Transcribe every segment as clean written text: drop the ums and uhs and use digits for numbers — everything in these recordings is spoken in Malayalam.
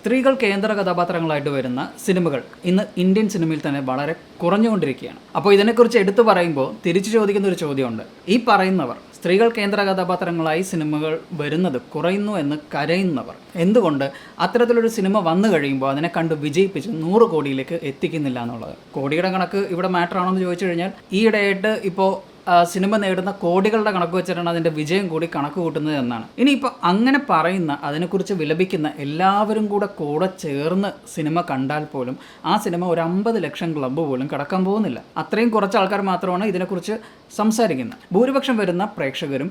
സ്ത്രീകൾ കേന്ദ്ര കഥാപാത്രങ്ങളായിട്ട് വരുന്ന സിനിമകൾ ഇന്ന് ഇന്ത്യൻ സിനിമയിൽ തന്നെ വളരെ കുറഞ്ഞുകൊണ്ടിരിക്കുകയാണ്. അപ്പോൾ ഇതിനെക്കുറിച്ച് എടുത്തു പറയുമ്പോൾ തിരിച്ചു ചോദിക്കുന്ന ഒരു ചോദ്യമുണ്ട്. ഈ പറയുന്നവർ സ്ത്രീകൾ കേന്ദ്ര കഥാപാത്രങ്ങളായി സിനിമകൾ വരുന്നത് കുറയുന്നു എന്ന് കരയുന്നവർ എന്തുകൊണ്ട് അത്തരത്തിലൊരു സിനിമ വന്നു കഴിയുമ്പോൾ അതിനെ കണ്ട് വിജയിപ്പിച്ച് 100 കോടിയിലേക്ക് എത്തിക്കുന്നില്ല എന്നുള്ളത്. കോടിയുടെ കണക്ക് ഇവിടെ മാറ്റർ ആണോ എന്ന് ചോദിച്ചു കഴിഞ്ഞാൽ ഈയിടെയായിട്ട് ഇപ്പോൾ സിനിമ നേടുന്ന കോടികളുടെ കണക്ക് വെച്ചിട്ടാണ് അതിൻ്റെ വിജയം കൂടി കണക്ക് കൂട്ടുന്നത് എന്നാണ്. ഇനിയിപ്പോൾ അങ്ങനെ പറയുന്ന അതിനെക്കുറിച്ച് വിലപിക്കുന്ന എല്ലാവരും കൂടെ ചേർന്ന് സിനിമ കണ്ടാൽ പോലും ആ സിനിമ ഒരു 50 ലക്ഷം ക്ലബ്ബ് പോലും കടക്കാൻ പോകുന്നില്ല. അത്രയും കുറച്ച് ആൾക്കാർ മാത്രമാണ് ഇതിനെക്കുറിച്ച് സംസാരിക്കുന്നത്. ഭൂരിപക്ഷം വരുന്ന പ്രേക്ഷകരും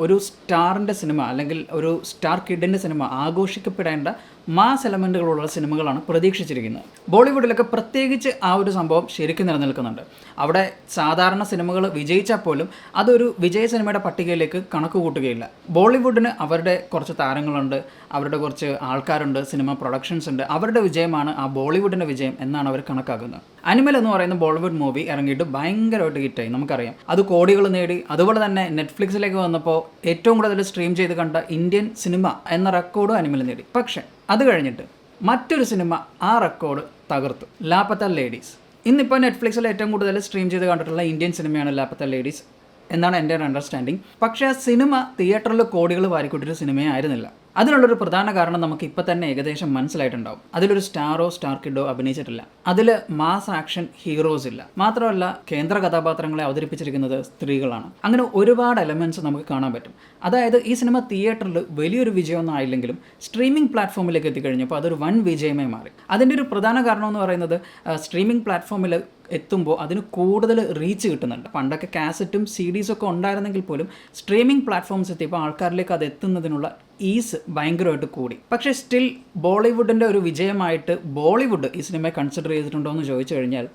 ഒരു സ്റ്റാറിൻ്റെ സിനിമ അല്ലെങ്കിൽ ഒരു സ്റ്റാർ കിഡിൻ്റെ സിനിമ ആഘോഷിക്കപ്പെടേണ്ട മാസ് എലമെൻറ്റുകളുള്ള സിനിമകളാണ് പ്രതീക്ഷിച്ചിരിക്കുന്നത്. ബോളിവുഡിലൊക്കെ പ്രത്യേകിച്ച് ആ ഒരു സംഭവം ശരിക്കും നിലനിൽക്കുന്നുണ്ട്. അവിടെ സാധാരണ സിനിമകൾ വിജയിച്ചാൽ പോലും അതൊരു വിജയ സിനിമയുടെ പട്ടികയിലേക്ക് കണക്ക് കൂട്ടുകയില്ല. ബോളിവുഡിന് അവരുടെ കുറച്ച് താരങ്ങളുണ്ട്, അവരുടെ കുറച്ച് ആൾക്കാരുണ്ട്, സിനിമ പ്രൊഡക്ഷൻസ് ഉണ്ട്. അവരുടെ വിജയമാണ് ആ ബോളിവുഡിൻ്റെ വിജയം എന്നാണ് അവർ കണക്കാക്കുന്നത്. അനിമൽ എന്ന് പറയുന്ന ബോളിവുഡ് മൂവി ഇറങ്ങിയിട്ട് ഭയങ്കരമായിട്ട് ഹിറ്റായി, നമുക്കറിയാം. അത് കോടികൾ നേടി. അതുപോലെ തന്നെ നെറ്റ്ഫ്ലിക്സിലേക്ക് വന്നപ്പോൾ ഏറ്റവും കൂടുതൽ സ്ട്രീം ചെയ്ത് കണ്ട ഇന്ത്യൻ സിനിമ എന്ന റെക്കോർഡും അനിമൽ നേടി. പക്ഷേ അത് കഴിഞ്ഞിട്ട് മറ്റൊരു സിനിമ ആ റെക്കോർഡ് തകർത്തു, ലാപത്ത ലേഡീസ്. ഇന്നിപ്പോൾ നെറ്റ്ഫ്ലിക്സിൽ ഏറ്റവും കൂടുതൽ സ്ട്രീം ചെയ്ത് കണ്ടിട്ടുള്ള ഇന്ത്യൻ സിനിമയാണ് ലാപത്ത ലേഡീസ് എന്നാണ് എൻ്റെ ഒരു അണ്ടർസ്റ്റാൻഡിങ്. പക്ഷേ ആ സിനിമ തിയേറ്ററിൽ കോടികൾ വാരിക്കൂട്ടിയൊരു സിനിമയെ ആയിരുന്നില്ല. അതിനുള്ളൊരു പ്രധാന കാരണം നമുക്ക് ഇപ്പം തന്നെ ഏകദേശം മനസ്സിലായിട്ടുണ്ടാവും. അതിലൊരു സ്റ്റാറോ സ്റ്റാർ കിഡോ അഭിനയിച്ചിട്ടില്ല. അതിൽ മാസ് ആക്ഷൻ ഹീറോസ് ഇല്ല. മാത്രമല്ല കേന്ദ്ര കഥാപാത്രങ്ങളെ അവതരിപ്പിച്ചിരിക്കുന്നത് സ്ത്രീകളാണ്. അങ്ങനെ ഒരുപാട് എലമെൻറ്റ്സ് നമുക്ക് കാണാൻ പറ്റും. അതായത് ഈ സിനിമ തിയേറ്ററിൽ വലിയൊരു വിജയമൊന്നും ആയില്ലെങ്കിലും സ്ട്രീമിംഗ് പ്ലാറ്റ്ഫോമിലേക്ക് എത്തിക്കഴിഞ്ഞപ്പോൾ അതൊരു വൻ വിജയമായി മാറി. അതിൻ്റെ ഒരു പ്രധാന കാരണം എന്ന് പറയുന്നത് സ്ട്രീമിംഗ് പ്ലാറ്റ്ഫോമിൽ എത്തുമ്പോൾ അതിന് കൂടുതൽ റീച്ച് കിട്ടുന്നുണ്ട്. പണ്ടൊക്കെ കാസറ്റും CDs ഒക്കെ ഉണ്ടായിരുന്നെങ്കിൽ പോലും സ്ട്രീമിംഗ് പ്ലാറ്റ്ഫോംസ് എത്തിയപ്പോൾ ആൾക്കാരിലേക്ക് അത് എത്തുന്നതിനുള്ള ഈസ് ഭയങ്കരമായിട്ട് കൂടി. പക്ഷേ സ്റ്റിൽ ബോളിവുഡിൻ്റെ ഒരു വിജയമായിട്ട് ബോളിവുഡ് ഈ സിനിമയെ കൺസിഡർ ചെയ്തിട്ടുണ്ടോ എന്ന് ചോദിച്ചു കഴിഞ്ഞാൽ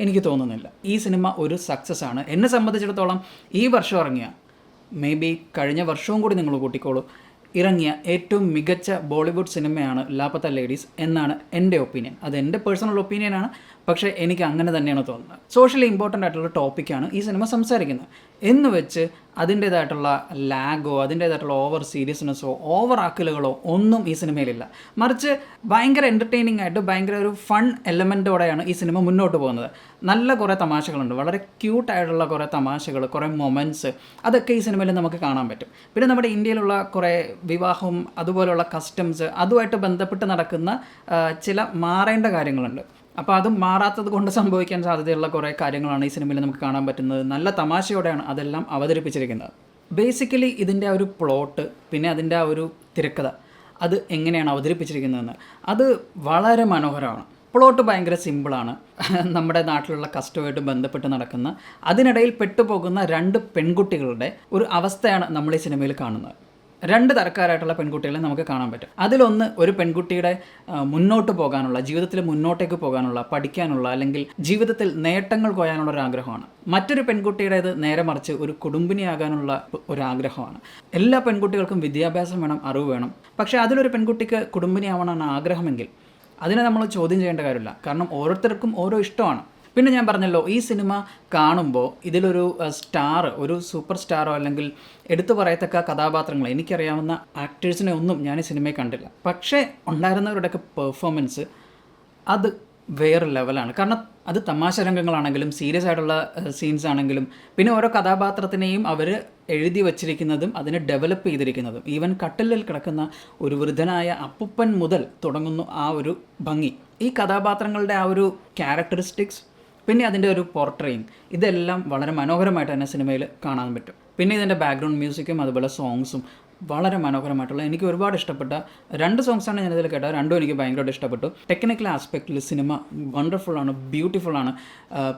എനിക്ക് തോന്നുന്നില്ല. ഈ സിനിമ ഒരു സക്സസ് ആണ്. എന്നെ സംബന്ധിച്ചിടത്തോളം ഈ വർഷം ഇറങ്ങിയ, മേ ബി കഴിഞ്ഞ വർഷവും കൂടി നിങ്ങൾ കൂട്ടിക്കോളൂ, ഇറങ്ങിയ ഏറ്റവും മികച്ച ബോളിവുഡ് സിനിമയാണ് ലാപത്ത ലേഡീസ് എന്നാണ് എൻ്റെ ഒപ്പീനിയൻ. അത് എൻ്റെ പേഴ്സണൽ ഒപ്പീനിയനാണ്, പക്ഷേ എനിക്ക് അങ്ങനെ തന്നെയാണ് തോന്നുന്നത്. സോഷ്യലി ഇമ്പോർട്ടൻ്റ് ആയിട്ടുള്ള ടോപ്പിക്കാണ് ഈ സിനിമ സംസാരിക്കുന്നത് എന്ന് വെച്ച് അതിൻ്റേതായിട്ടുള്ള ലാഗോ അതിൻ്റേതായിട്ടുള്ള ഓവർ സീരിയസ്നെസ്സോ ഓവർ ആക്കലുകളോ ഒന്നും ഈ സിനിമയിലില്ല. മറിച്ച് ഭയങ്കര എൻ്റർടൈനിങ് ആയിട്ട് ഭയങ്കര ഒരു ഫൺ എലമെൻറ്റോടെയാണ് ഈ സിനിമ മുന്നോട്ട് പോകുന്നത്. നല്ല കുറേ തമാശകളുണ്ട്, വളരെ ക്യൂട്ടായിട്ടുള്ള കുറേ തമാശകൾ, കുറേ മൊമെൻറ്റ്സ്, അതൊക്കെ ഈ സിനിമയിൽ നമുക്ക് കാണാൻ പറ്റും. പിന്നെ നമ്മുടെ ഇന്ത്യയിലുള്ള കുറേ വിവാഹവും അതുപോലുള്ള കസ്റ്റംസ് അതുമായിട്ട് ബന്ധപ്പെട്ട് നടക്കുന്ന ചില മാറേണ്ട കാര്യങ്ങളുണ്ട്. അപ്പോൾ അതും മാറാത്തത് കൊണ്ട് സംഭവിക്കാൻ സാധ്യതയുള്ള കുറേ കാര്യങ്ങളാണ് ഈ സിനിമയിൽ നമുക്ക് കാണാൻ പറ്റുന്നത്. നല്ല തമാശയോടെയാണ് അതെല്ലാം അവതരിപ്പിച്ചിരിക്കുന്നത്. ബേസിക്കലി ഇതിൻ്റെ ആ ഒരു പ്ലോട്ട്, പിന്നെ അതിൻ്റെ ആ ഒരു തിരക്കഥ, അത് എങ്ങനെയാണ് അവതരിപ്പിച്ചിരിക്കുന്നതെന്ന് അത് വളരെ മനോഹരമാണ്. പ്ലോട്ട് ഭയങ്കര സിമ്പിളാണ്. നമ്മുടെ നാട്ടിലുള്ള കസ്റ്റവുമായിട്ട് ബന്ധപ്പെട്ട് നടക്കുന്ന, അതിനിടയിൽ പെട്ടുപോകുന്ന 2 പെൺകുട്ടികളുടെ ഒരു അവസ്ഥയാണ് നമ്മൾ ഈ സിനിമയിൽ കാണുന്നത്. 2 തരക്കാരായിട്ടുള്ള പെൺകുട്ടികളെ നമുക്ക് കാണാൻ പറ്റും. അതിലൊന്ന് ഒരു പെൺകുട്ടിയുടെ മുന്നോട്ട് പോകാനുള്ള, ജീവിതത്തിൽ മുന്നോട്ടേക്ക് പോകാനുള്ള, പഠിക്കാനുള്ള, അല്ലെങ്കിൽ ജീവിതത്തിൽ നേട്ടങ്ങൾ കൊയ്യാനുള്ള ഒരു ആഗ്രഹമാണ്. മറ്റൊരു പെൺകുട്ടിയുടേത് നേരെ മറിച്ച് ഒരു കുടുംബിനിയാകാനുള്ള ഒരു ആഗ്രഹമാണ്. എല്ലാ പെൺകുട്ടികൾക്കും വിദ്യാഭ്യാസം വേണം, അറിവ് വേണം. പക്ഷേ അതിലൊരു പെൺകുട്ടിക്ക് കുടുംബിനിയാവണമെന്നാണ് ആഗ്രഹമെങ്കിൽ അതിനെ നമ്മൾ ചോദ്യം ചെയ്യേണ്ട കാര്യമില്ല. കാരണം ഓരോരുത്തർക്കും ഓരോ ഇഷ്ടമാണ്. പിന്നെ ഞാൻ പറഞ്ഞല്ലോ, ഈ സിനിമ കാണുമ്പോൾ ഇതിലൊരു സ്റ്റാർ, ഒരു സൂപ്പർ സ്റ്റാറോ അല്ലെങ്കിൽ എടുത്തു പറയത്തക്ക കഥാപാത്രങ്ങൾ, എനിക്കറിയാവുന്ന ആക്ടേഴ്സിനെ ഒന്നും ഞാൻ ഈ സിനിമയിൽ കണ്ടില്ല. പക്ഷേ ഉണ്ടായിരുന്നവരുടെയൊക്കെ പെർഫോമൻസ് അത് വേറെ ലെവലാണ്. കാരണം അത് തമാശ രംഗങ്ങളാണെങ്കിലും സീരിയസ് ആയിട്ടുള്ള സീൻസ് ആണെങ്കിലും പിന്നെ ഓരോ കഥാപാത്രത്തിനെയും അവർ എഴുതി വച്ചിരിക്കുന്നതും അതിനെ ഡെവലപ്പ് ചെയ്തിരിക്കുന്നതും, ഈവൻ കട്ടിലിൽ കിടക്കുന്ന ഒരു വൃദ്ധനായ അപ്പുപ്പൻ മുതൽ തുടങ്ങുന്നു ആ ഒരു ഭംഗി. ഈ കഥാപാത്രങ്ങളുടെ ആ ഒരു ക്യാരക്ടറിസ്റ്റിക്സ്, പിന്നെ അതിൻ്റെ ഒരു പോർട്രേയിങ്, ഇതെല്ലാം വളരെ മനോഹരമായിട്ട് തന്നെ സിനിമയിൽ കാണാൻ പറ്റും. പിന്നെ ഇതിൻ്റെ ബാക്ക്ഗ്രൗണ്ട് മ്യൂസിക്കും അതുപോലെ സോങ്സും വളരെ മനോഹരമായിട്ടുള്ള, എനിക്ക് ഒരുപാട് ഇഷ്ടപ്പെട്ട 2 സോങ്സാണ് ഞാനിതിൽ കേട്ടത്. രണ്ടും എനിക്ക് ഭയങ്കരമായിട്ട് ഇഷ്ടപ്പെട്ടു. ടെക്നിക്കൽ ആസ്പെക്റ്റിൽ സിനിമ വണ്ടർഫുള്ളാണ്, ബ്യൂട്ടിഫുള്ളാണ്.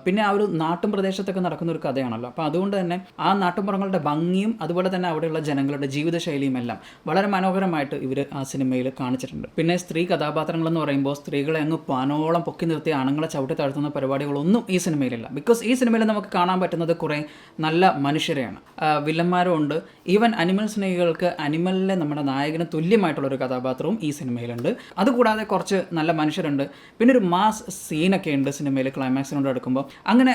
പിന്നെ ആ ഒരു നാട്ടും പ്രദേശത്തൊക്കെ നടക്കുന്ന ഒരു കഥയാണല്ലോ. അപ്പോൾ അതുകൊണ്ട് തന്നെ ആ നാട്ടുമ്പുറങ്ങളുടെ ഭംഗിയും അതുപോലെ തന്നെ അവിടെയുള്ള ജനങ്ങളുടെ ജീവിതശൈലിയും എല്ലാം വളരെ മനോഹരമായിട്ട് ഇവർ ആ സിനിമയിൽ കാണിച്ചിട്ടുണ്ട്. പിന്നെ സ്ത്രീ കഥാപാത്രങ്ങളെന്ന് പറയുമ്പോൾ സ്ത്രീകളെ അങ്ങ് പാനോളം പൊക്കി നിർത്തി ആണുങ്ങളെ ചവിട്ടി താഴ്ത്തുന്ന പരിപാടികളൊന്നും ഈ സിനിമയിലില്ല. ബിക്കോസ് ഈ സിനിമയിൽ നമുക്ക് കാണാൻ പറ്റുന്നത് കുറേ നല്ല മനുഷ്യരെയാണ്. വില്ലന്മാരും ഉണ്ട്. ഈവൻ അനിമൽ സ്നേഹികൾക്ക് അനിമലിലെ നമ്മുടെ നായകന് തുല്യമായിട്ടുള്ളൊരു കഥാപാത്രവും ഈ സിനിമയിലുണ്ട്. അതുകൂടാതെ കുറച്ച് നല്ല മനുഷ്യരുണ്ട്. പിന്നെ ഒരു മാസ് സീനൊക്കെ ഉണ്ട് സിനിമയിൽ ക്ലൈമാക്സിനോട് അടുക്കുമ്പോൾ. അങ്ങനെ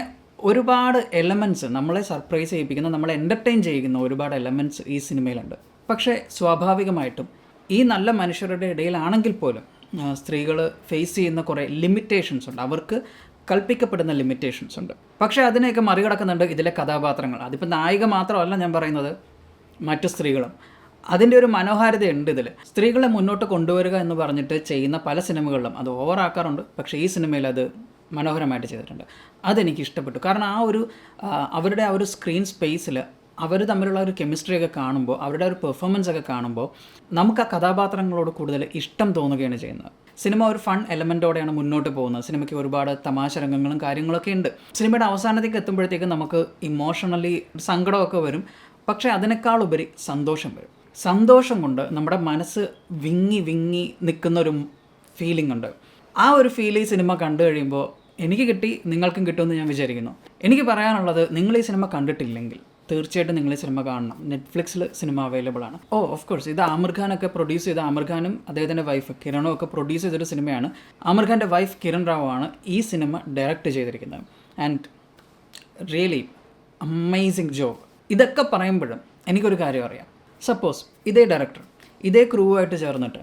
ഒരുപാട് എലമെൻറ്റ്സ്, നമ്മളെ സർപ്രൈസ് ചെയ്യിപ്പിക്കുന്ന, നമ്മളെ എൻ്റർടൈൻ ചെയ്യുന്ന ഒരുപാട് എലമെൻറ്റ്സ് ഈ സിനിമയിലുണ്ട്. പക്ഷേ സ്വാഭാവികമായിട്ടും ഈ നല്ല മനുഷ്യരുടെ ഇടയിലാണെങ്കിൽ പോലും സ്ത്രീകൾ ഫേസ് ചെയ്യുന്ന കുറേ ലിമിറ്റേഷൻസ് ഉണ്ട്, അവർക്ക് കൽപ്പിക്കപ്പെടുന്ന ലിമിറ്റേഷൻസ് ഉണ്ട്. പക്ഷേ അതിനെയൊക്കെ മറികടക്കുന്നുണ്ട് ഇതിലെ കഥാപാത്രങ്ങൾ. അതിപ്പോൾ നായിക മാത്രമല്ല ഞാൻ പറയുന്നത്, മറ്റു സ്ത്രീകളും. അതിൻ്റെ ഒരു മനോഹാരിതയുണ്ട് ഇതിൽ. സ്ത്രീകളെ മുന്നോട്ട് കൊണ്ടുവരിക എന്ന് പറഞ്ഞിട്ട് ചെയ്യുന്ന പല സിനിമകളിലും അത് ഓവറാക്കാറുണ്ട്, പക്ഷേ ഈ സിനിമയിൽ അത് മനോഹരമായിട്ട് ചെയ്തിട്ടുണ്ട്. അതെനിക്ക് ഇഷ്ടപ്പെട്ടു. കാരണം അവരുടെ ആ ഒരു സ്ക്രീൻ സ്പേസിൽ അവർ തമ്മിലുള്ള ഒരു കെമിസ്ട്രിയൊക്കെ കാണുമ്പോൾ, അവരുടെ ഒരു പെർഫോമൻസ് ഒക്കെ കാണുമ്പോൾ നമുക്ക് ആ കഥാപാത്രങ്ങളോട് കൂടുതൽ ഇഷ്ടം തോന്നുകയാണ് ചെയ്യുന്നത്. സിനിമ ഒരു ഫൺ എലമെൻറ്റോടെയാണ് മുന്നോട്ട് പോകുന്നത്. സിനിമയ്ക്ക് ഒരുപാട് തമാശ രംഗങ്ങളും കാര്യങ്ങളൊക്കെ ഉണ്ട്. സിനിമയുടെ അവസാനത്തേക്ക് എത്തുമ്പോഴത്തേക്കും നമുക്ക് ഇമോഷണലി സങ്കടമൊക്കെ വരും, പക്ഷേ അതിനേക്കാളുപരി സന്തോഷം വരും. സന്തോഷം കൊണ്ട് നമ്മുടെ മനസ്സ് വിങ്ങി വിങ്ങി നിൽക്കുന്നൊരു ഫീലിംഗ് ഉണ്ട്. ആ ഒരു ഫീൽ ഈ സിനിമ കണ്ടു കഴിയുമ്പോൾ എനിക്ക് കിട്ടി, നിങ്ങൾക്കും കിട്ടുമെന്ന് ഞാൻ വിചാരിക്കുന്നു. എനിക്ക് പറയാനുള്ളത്, നിങ്ങൾ ഈ സിനിമ കണ്ടിട്ടില്ലെങ്കിൽ തീർച്ചയായിട്ടും നിങ്ങൾ ഈ സിനിമ കാണണം. നെറ്റ്ഫ്ലിക്സിൽ സിനിമ അവൈലബിൾ ആണ്. ഓഫ് കോഴ്സ് ഇത് ആമിർ ഖാനൊക്കെ പ്രൊഡ്യൂസ് ചെയ്ത, ആമിർ ഖാനും അദ്ദേഹത്തിൻ്റെ വൈഫ് കിരണും ഒക്കെ പ്രൊഡ്യൂസ് ചെയ്തൊരു സിനിമയാണ്. ആമിർ ഖാൻ്റെ വൈഫ് കിരൺ റാവു ആണ് ഈ സിനിമ ഡയറക്റ്റ് ചെയ്തിരിക്കുന്നത്. And really amazing job. ഇതൊക്കെ പറയുമ്പോഴും എനിക്കൊരു കാര്യം അറിയാം. സപ്പോസ് ഇതേ ഡയറക്ടർ ഇതേ ക്രൂ ആയിട്ട് ചേർന്നിട്ട്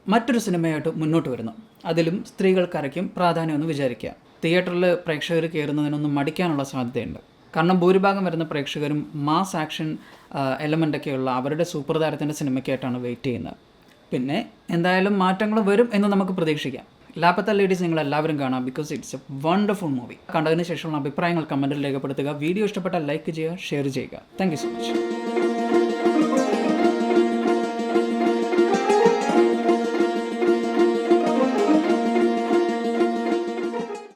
മറ്റൊരു സിനിമയായിട്ട് മുന്നോട്ട് വരുന്നു, അതിലും സ്ത്രീകൾക്കരയ്ക്കും പ്രാധാന്യമെന്ന് വിചാരിക്കുക. തിയേറ്ററിൽ പ്രേക്ഷകർ കയറുന്നതിനൊന്നും മടിക്കാനുള്ള സാധ്യതയുണ്ട്. കാരണം ഭൂരിഭാഗം വരുന്ന പ്രേക്ഷകരും മാസ് ആക്ഷൻ എലമെൻ്റൊക്കെയുള്ള അവരുടെ സൂപ്പർ താരത്തിൻ്റെ സിനിമയ്ക്കായിട്ടാണ് വെയിറ്റ് ചെയ്യുന്നത്. പിന്നെ എന്തായാലും മാറ്റങ്ങൾ വരും എന്ന് നമുക്ക് പ്രതീക്ഷിക്കാം. ലാപ്പത്ത ലേഡീസ് നിങ്ങൾ എല്ലാവരും കാണാം, because it's A wonderful movie. കണ്ടതിന് ശേഷമുള്ള അഭിപ്രായങ്ങൾ കമൻറ്റിൽ രേഖപ്പെടുത്തുക. വീഡിയോ ഇഷ്ടപ്പെട്ടാൽ ലൈക്ക് ചെയ്യുക, ഷെയർ ചെയ്യുക. Thank you so much.